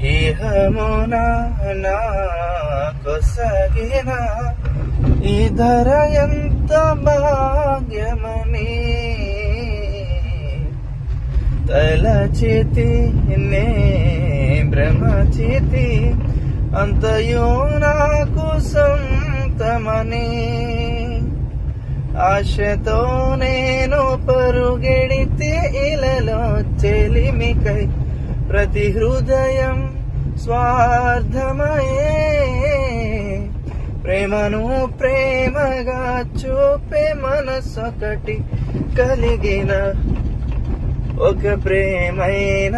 ఇహమున నాకొసగిన ఈ ధర ఎంత భాగ్యమని తలచితి నే భ్రమచితి అంతయో నాకు సొంతమని ఆశతో నేను పరుగెడితే ఇలలో చెలిమికై ప్రతి హృదయం స్వార్థమయే ప్రేమను ప్రేమగా చూపే మనసొకటి కలిగిన ఒక ప్రేమైన